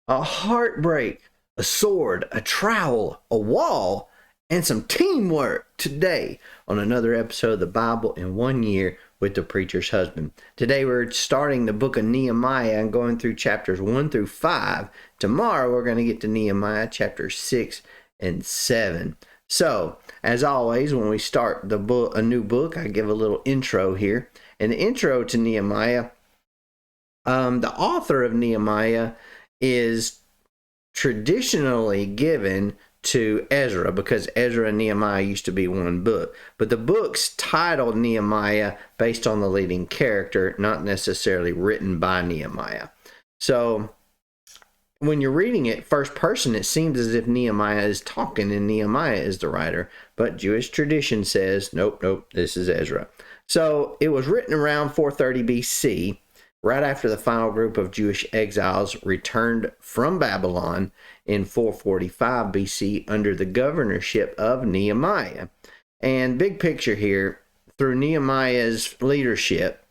a heartbreak, a sword, a trowel, a wall, and some teamwork today on another episode of the Bible in 1 year with the preacher's husband. Today we're starting the book of Nehemiah and going through chapters 1 through 5. Tomorrow we're going to get to Nehemiah chapters 6 and 7. So, as always, when we start a new book, I give a little intro here. And the intro to Nehemiah, the author of Nehemiah is traditionally given to Ezra because Ezra and Nehemiah used to be one book. But the book's titled Nehemiah based on the leading character, not necessarily written by Nehemiah. So when you're reading it first person, it seems as if Nehemiah is talking and Nehemiah is the writer. But Jewish tradition says, nope, this is Ezra. So it was written around 430 BC, right after the final group of Jewish exiles returned from Babylon in 445 BC under the governorship of Nehemiah. And big picture here, through Nehemiah's leadership,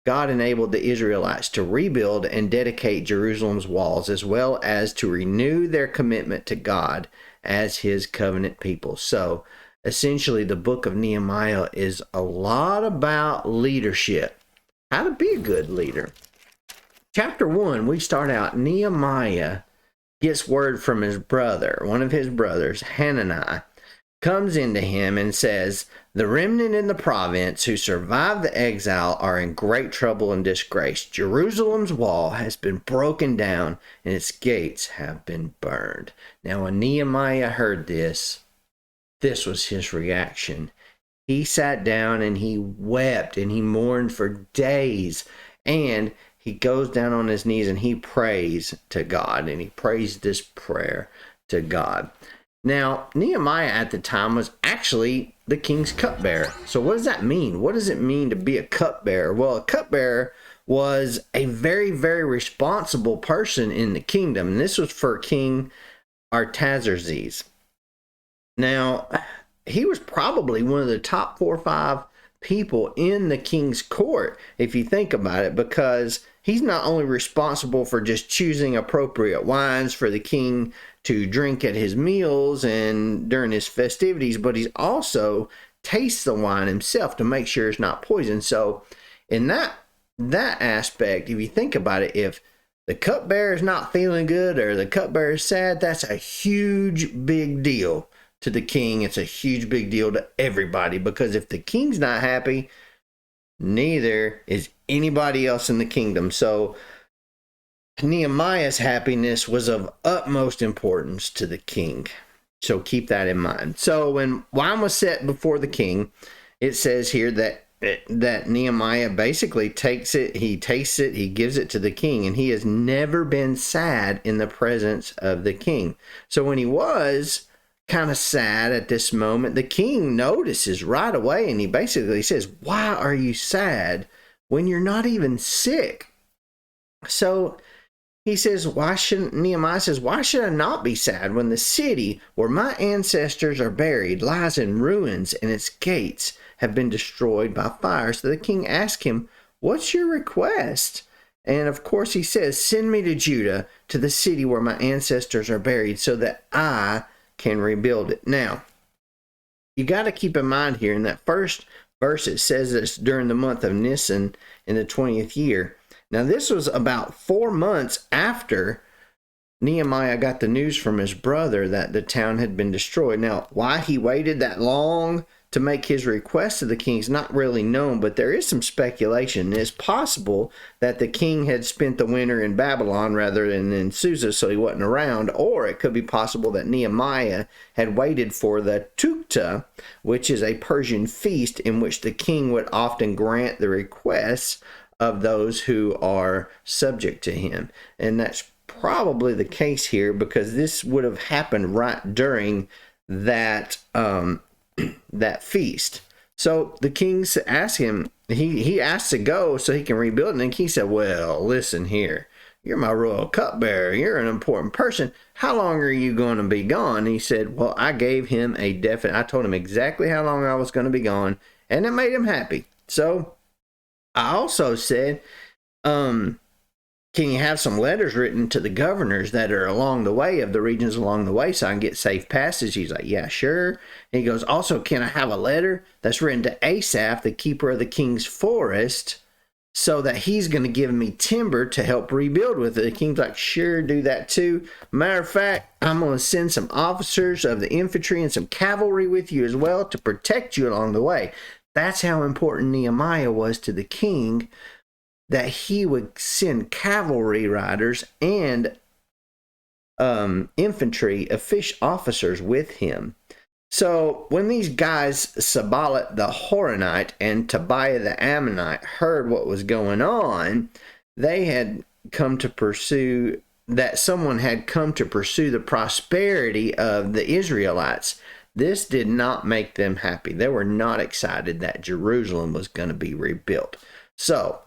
God enabled the Israelites to rebuild and dedicate Jerusalem's walls, as well as to renew their commitment to God as his covenant people. So essentially, the book of Nehemiah is a lot about leadership. How to be a good leader. Chapter 1, we start out, Nehemiah gets word from his brother, one of his brothers, Hanani, comes into him and says, the remnant in the province who survived the exile are in great trouble and disgrace. Jerusalem's wall has been broken down and its gates have been burned. Now, when Nehemiah heard this was his reaction. He sat down and he wept and he mourned for days. And he goes down on his knees and he prays to God. And he prays this prayer to God. Now, Nehemiah at the time was actually the king's cupbearer. So what does that mean? What does it mean to be a cupbearer? Well, a cupbearer was a very, very responsible person in the kingdom. And this was for King Artaxerxes. Now, he was probably one of the top 4 or 5 people in the king's court, if you think about it, because he's not only responsible for just choosing appropriate wines for the king to drink at his meals and during his festivities, but he's also tastes the wine himself to make sure it's not poison. So in that aspect, if you think about it, if the cupbearer is not feeling good or the cupbearer is sad, that's a huge big deal to the king. It's a huge big deal to everybody, because if the king's not happy, neither is anybody else in the kingdom. So Nehemiah's happiness was of utmost importance to the king. So keep that in mind. So when wine was set before the king, it says here that Nehemiah basically takes it, he tastes it, he gives it to the king, and he has never been sad in the presence of the king. So when he was kind of sad at this moment, the king notices right away, and he basically says, why are you sad when you're not even sick? So he says, Nehemiah says, why should I not be sad when the city where my ancestors are buried lies in ruins and its gates have been destroyed by fire? So the king asked him, what's your request? And of course he says, send me to Judah, to the city where my ancestors are buried, so that I can rebuild it. Now, you got to keep in mind here in that first verse, it says this during the month of Nisan in the 20th year. Now, this was about 4 months after Nehemiah got the news from his brother that the town had been destroyed. Now, why he waited that long to make his request to the king is not really known, but there is some speculation. It's possible that the king had spent the winter in Babylon rather than in Susa, so he wasn't around, or it could be possible that Nehemiah had waited for the Tukta, which is a Persian feast in which the king would often grant the requests of those who are subject to him. And that's probably the case here, because this would have happened right during that that feast. So the king asked him, he asked to go so he can rebuild it. And the king said, well, listen here, you're my royal cupbearer, you're an important person, how long are you going to be gone? And he said, well, I gave him I told him exactly how long I was going to be gone, and it made him happy. So I also said, can you have some letters written to the governors that are along the way of the regions along the way so I can get safe passage? He's like, yeah, sure. And he goes, also, can I have a letter that's written to Asaph, the keeper of the king's forest, so that he's going to give me timber to help rebuild with it? The king's like, sure, do that too. Matter of fact, I'm going to send some officers of the infantry and some cavalry with you as well to protect you along the way. That's how important Nehemiah was to the king, that he would send cavalry riders and infantry officers with him. So when these guys, Sanballat the Horonite and Tobiah the Ammonite, heard what was going on, they had come to pursue, that someone had come to pursue the prosperity of the Israelites. This did not make them happy. They were not excited that Jerusalem was going to be rebuilt. So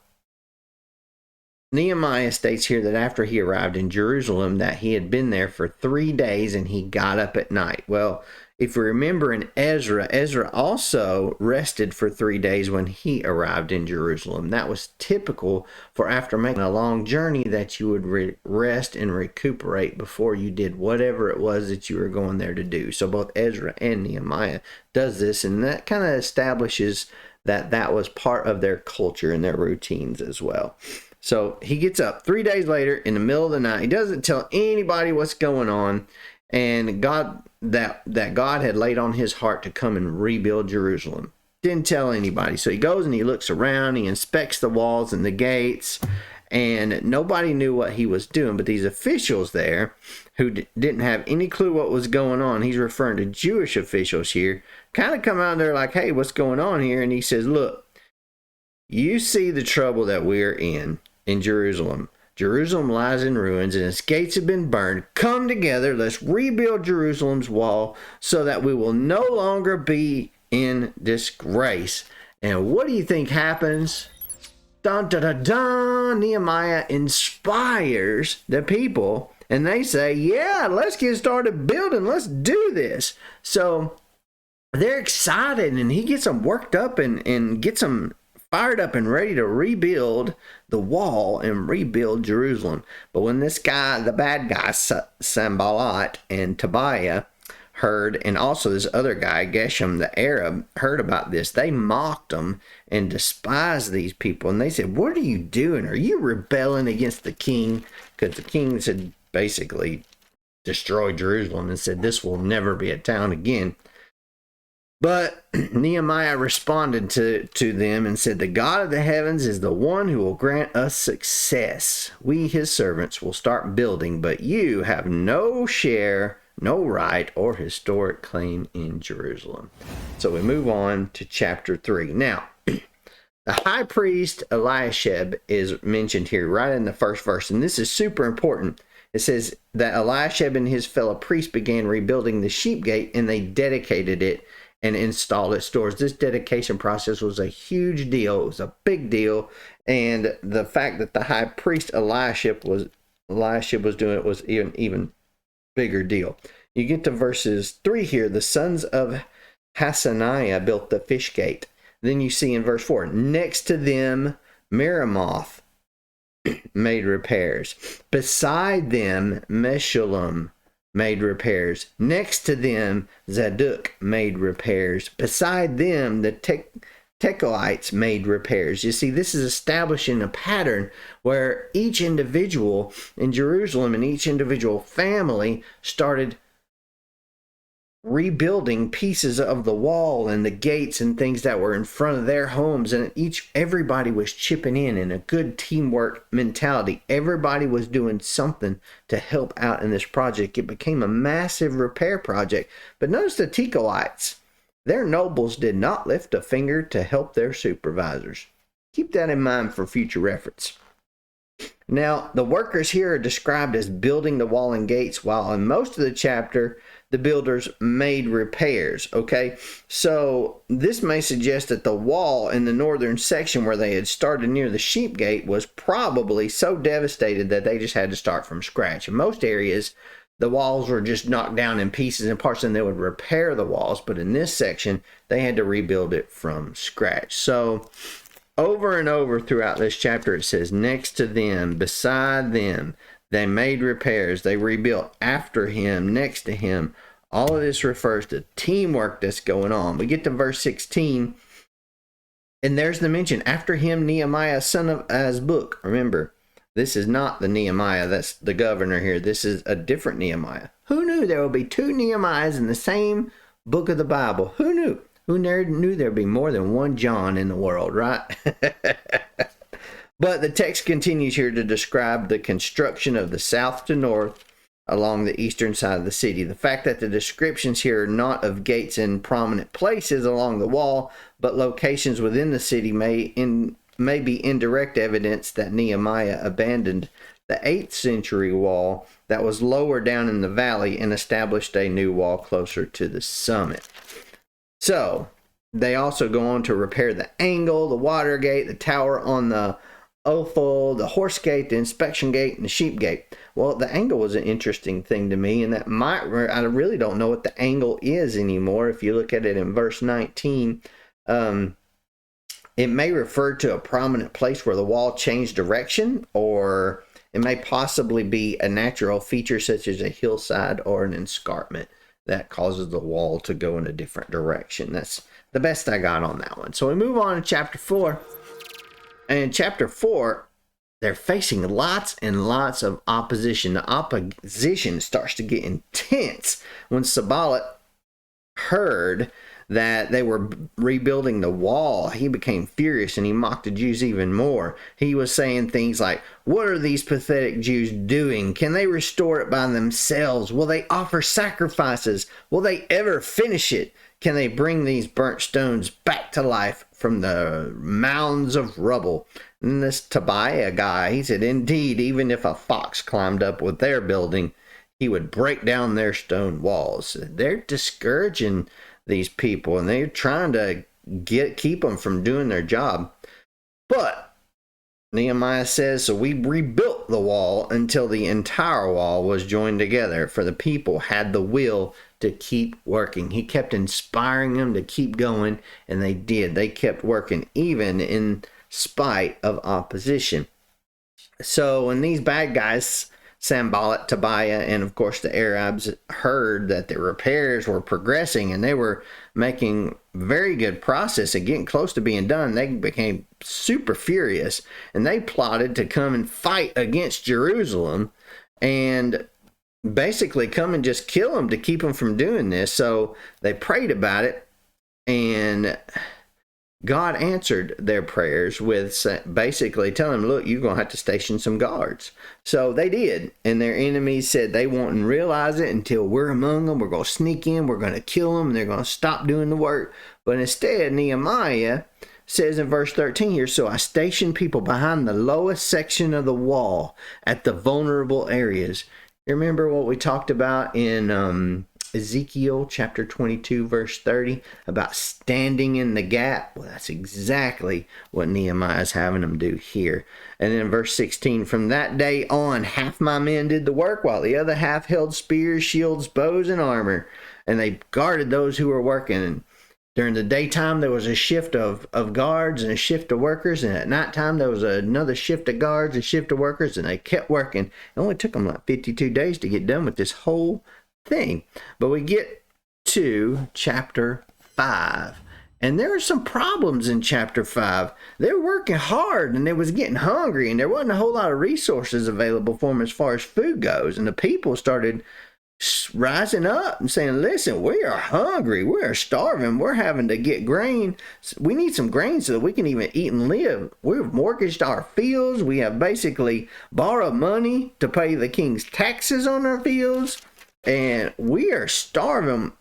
Nehemiah states here that after he arrived in Jerusalem, that he had been there for 3 days and he got up at night. Well, if we remember in Ezra also rested for 3 days when he arrived in Jerusalem. That was typical for after making a long journey, that you would rest and recuperate before you did whatever it was that you were going there to do. So both Ezra and Nehemiah does this, and that kind of establishes that that was part of their culture and their routines as well. So he gets up 3 days later in the middle of the night. He doesn't tell anybody what's going on, and God had laid on his heart to come and rebuild Jerusalem. Didn't tell anybody. So he goes and he looks around, he inspects the walls and the gates, and nobody knew what he was doing. But these officials there, who didn't have any clue what was going on, he's referring to Jewish officials here, kind of come out there like, hey, what's going on here? And he says, look, you see the trouble that we're in Jerusalem. Jerusalem lies in ruins and its gates have been burned. Come together, let's rebuild Jerusalem's wall so that we will no longer be in disgrace. And what do you think happens? Dun, dun, dun, dun. Nehemiah inspires the people, and they say, yeah, let's get started building. Let's do this. So they're excited, and he gets them worked up and gets them fired up and ready to rebuild the wall and rebuild Jerusalem. But when this guy, the bad guy, Sanballat and Tobiah, heard, and also this other guy, Geshem the Arab, heard about this, they mocked them and despised these people. And they said, what are you doing? Are you rebelling against the king? Because the king had basically destroyed Jerusalem and said, this will never be a town again. But Nehemiah responded to them and said, the God of the heavens is the one who will grant us success. We, his servants, will start building, but you have no share, no right, or historic claim in Jerusalem. So we move on to chapter 3. Now, the high priest Eliashib is mentioned here right in the first verse, and this is super important. It says that Eliashib and his fellow priests began rebuilding the sheep gate, and they dedicated it and installed its doors. This dedication process was a huge deal. It was a big deal. And the fact that the high priest Eliashib was doing it was an even bigger deal. You get to verses 3 here. The sons of Hassaniah built the fish gate. Then you see in verse 4, next to them, Meremoth made repairs. Beside them, Meshullam made repairs. Next to them, Zadok made repairs. Beside them, the Tekoites made repairs. You see, this is establishing a pattern where each individual in Jerusalem and each individual family started rebuilding pieces of the wall and the gates and things that were in front of their homes, and everybody was chipping in a good teamwork mentality. Everybody was doing something to help out in this project. It became a massive repair project. But notice the Tekoites, their nobles did not lift a finger to help their supervisors. Keep that in mind for future reference. Now, the workers here are described as building the wall and gates, while in most of the chapter, the builders made repairs, okay? So this may suggest that the wall in the northern section where they had started near the sheep gate was probably so devastated that they just had to start from scratch. In most areas, the walls were just knocked down in pieces and parts, and they would repair the walls. But in this section, they had to rebuild it from scratch. So over and over throughout this chapter, it says, next to them, beside them, they made repairs. They rebuilt after him, next to him. All of this refers to teamwork that's going on. We get to verse 16, and there's the mention, after him, Nehemiah, son of Azbuk. Remember, this is not the Nehemiah that's the governor here. This is a different Nehemiah. Who knew there would be two Nehemiahs in the same book of the Bible? Who knew? Who knew there'd be more than one John in the world, right? But the text continues here to describe the construction of the south to north along the eastern side of the city. The fact that the descriptions here are not of gates in prominent places along the wall, but locations within the city may be indirect evidence that Nehemiah abandoned the 8th century wall that was lower down in the valley and established a new wall closer to the summit. So, they also go on to repair the angle, the water gate, the tower on the Ophel, the horse gate, the inspection gate, and the sheep gate. Well, the angle was an interesting thing to me, and I really don't know what the angle is anymore. If you look at it in verse 19, it may refer to a prominent place where the wall changed direction, or it may possibly be a natural feature such as a hillside or an escarpment that causes the wall to go in a different direction. That's the best I got on that one. So we move on to chapter 4. And in chapter 4, they're facing lots and lots of opposition. The opposition starts to get intense when Sanballat heard that they were rebuilding the wall. He became furious and he mocked the Jews even more. He was saying things like, what are these pathetic Jews doing? Can they restore it by themselves? Will they offer sacrifices? Will they ever finish it? Can they bring these burnt stones back to life from the mounds of rubble? And this Tobiah guy, he said, indeed, even if a fox climbed up with their building, he would break down their stone walls. They're discouraging these people, and they're trying to keep them from doing their job. But Nehemiah says, so we rebuilt the wall until the entire wall was joined together, for the people had the will to keep working. He kept inspiring them to keep going, and they did. They kept working even in spite of opposition. So when these bad guys, Sanballat, Tobiah, and of course the Arabs, heard that the repairs were progressing and they were making very good progress and getting close to being done, they became super furious, and they plotted to come and fight against Jerusalem and basically come and just kill them to keep them from doing this. So they prayed about it, and God answered their prayers with basically telling them, look, you're going to have to station some guards. So they did. And their enemies said they won't realize it until we're among them. We're going to sneak in. We're going to kill them. And they're going to stop doing the work. But instead, Nehemiah says in verse 13 here, so I stationed people behind the lowest section of the wall at the vulnerable areas. You remember what we talked about in Ezekiel chapter 22 verse 30 about standing in the gap? Well, that's exactly what Nehemiah is having them do here. And then verse 16, from that day on, half my men did the work, while the other half held spears, shields, bows, and armor, and they guarded those who were working. And during the daytime, there was a shift of guards and a shift of workers. And at nighttime, there was another shift of guards and shift of workers. And they kept working. It only took them like 52 days to get done with this whole thing. But we get to chapter 5. And there are some problems in chapter 5. They were working hard and they was getting hungry. And there wasn't a whole lot of resources available for them as far as food goes. And the people started rising up and saying, listen, we are hungry, we are starving, we're having to get grain, we need some grain so that we can even eat and live. We've mortgaged our fields, we have basically borrowed money to pay the king's taxes on our fields, and we are starving.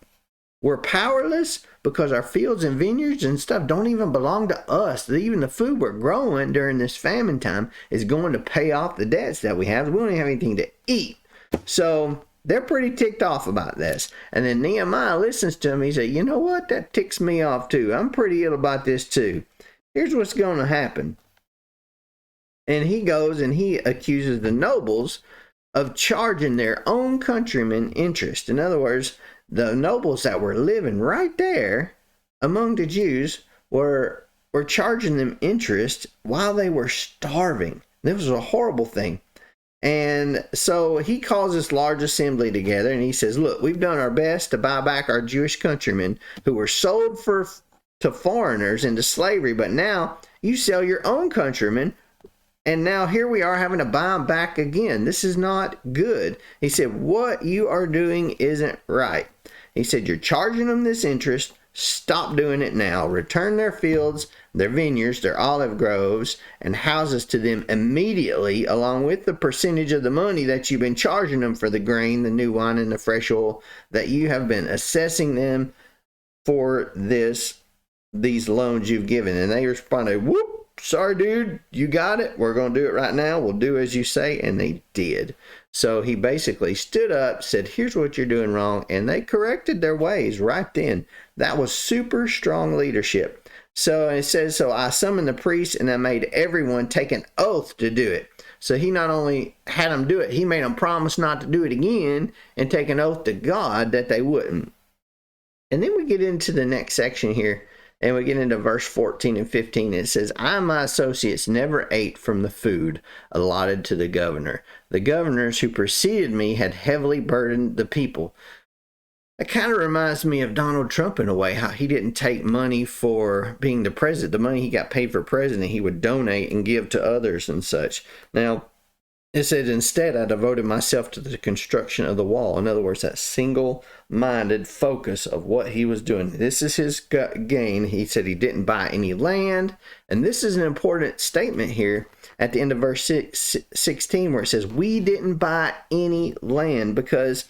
We're powerless because our fields and vineyards and stuff don't even belong to us. Even the food we're growing during this famine time is going to pay off the debts that we have. We don't even have anything to eat. So they're pretty ticked off about this. And then Nehemiah listens to him. He said, you know what? That ticks me off too. I'm pretty ill about this too. Here's what's going to happen. And he goes and he accuses the nobles of charging their own countrymen interest. In other words, the nobles that were living right there among the Jews were were charging them interest while they were starving. This was a horrible thing. And so he calls this large assembly together and he says, look, we've done our best to buy back our Jewish countrymen who were sold to foreigners into slavery, but now you sell your own countrymen, and now here we are having to buy them back again. This is not good. He said, what you are doing isn't right. He said, you're charging them this interest. Stop doing it now. Return their fields, their vineyards, their olive groves, and houses to them immediately, along with the percentage of the money that you've been charging them for the grain, the new wine, and the fresh oil that you have been assessing them for these loans you've given. And they responded, whoop, sorry, dude, you got it. We're going to do it right now. We'll do as you say. And they did. So he basically stood up, said, here's what you're doing wrong. And they corrected their ways right then. That was super strong leadership. So it says, so I summoned the priests and I made everyone take an oath to do it. So he not only had them do it, he made them promise not to do it again and take an oath to God that they wouldn't. And then we get into the next section here. And we get into verse 14 and 15. It says, I and my associates never ate from the food allotted to the governor. The governors who preceded me had heavily burdened the people. It kind of reminds me of Donald Trump in a way, how he didn't take money for being the president. The money he got paid for president, he would donate and give to others and such. Now, it said, instead, I devoted myself to the construction of the wall. In other words, that single-minded focus of what he was doing. This is his gain. He said he didn't buy any land. And this is an important statement here at the end of verse 16 where it says, we didn't buy any land, because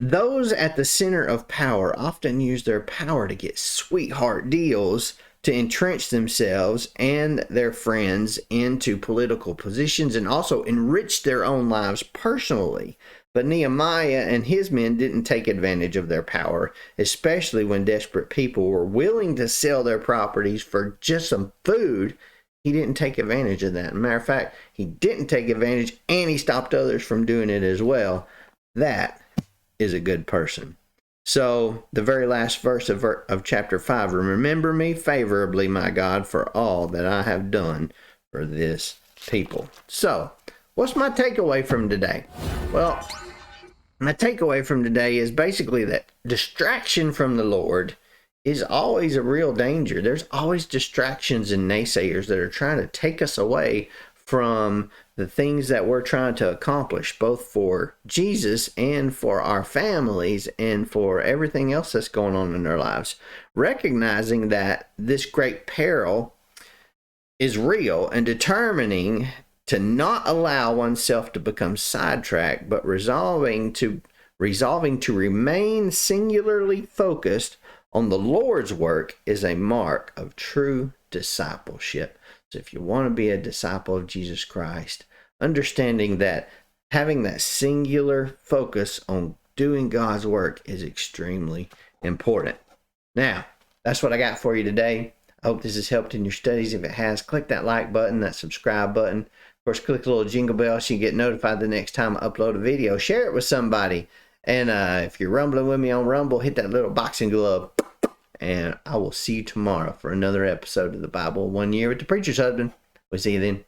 those at the center of power often use their power to get sweetheart deals to entrench themselves and their friends into political positions and also enrich their own lives personally. But Nehemiah and his men didn't take advantage of their power, especially when desperate people were willing to sell their properties for just some food. He didn't take advantage of that. Matter of fact, he didn't take advantage and he stopped others from doing it as well. That is a good person. So the very last verse of chapter 5, remember me favorably, my God, for all that I have done for this people. So what's my takeaway from today? Well, my takeaway from today is basically that distraction from the Lord is always a real danger. There's always distractions and naysayers that are trying to take us away from the things that we're trying to accomplish, both for Jesus and for our families and for everything else that's going on in our lives. Recognizing that this great peril is real and determining to not allow oneself to become sidetracked, but resolving to remain singularly focused on the Lord's work is a mark of true discipleship. So if you want to be a disciple of Jesus Christ, understanding that having that singular focus on doing God's work is extremely important. Now, that's what I got for you today. I hope this has helped in your studies. If it has, click that like button, that subscribe button. Of course, click the little jingle bell so you get notified the next time I upload a video. Share it with somebody. And if you're rumbling with me on Rumble, hit that little boxing glove. And I will see you tomorrow for another episode of the Bible 1 Year with the Preacher's Husband. We'll see you then.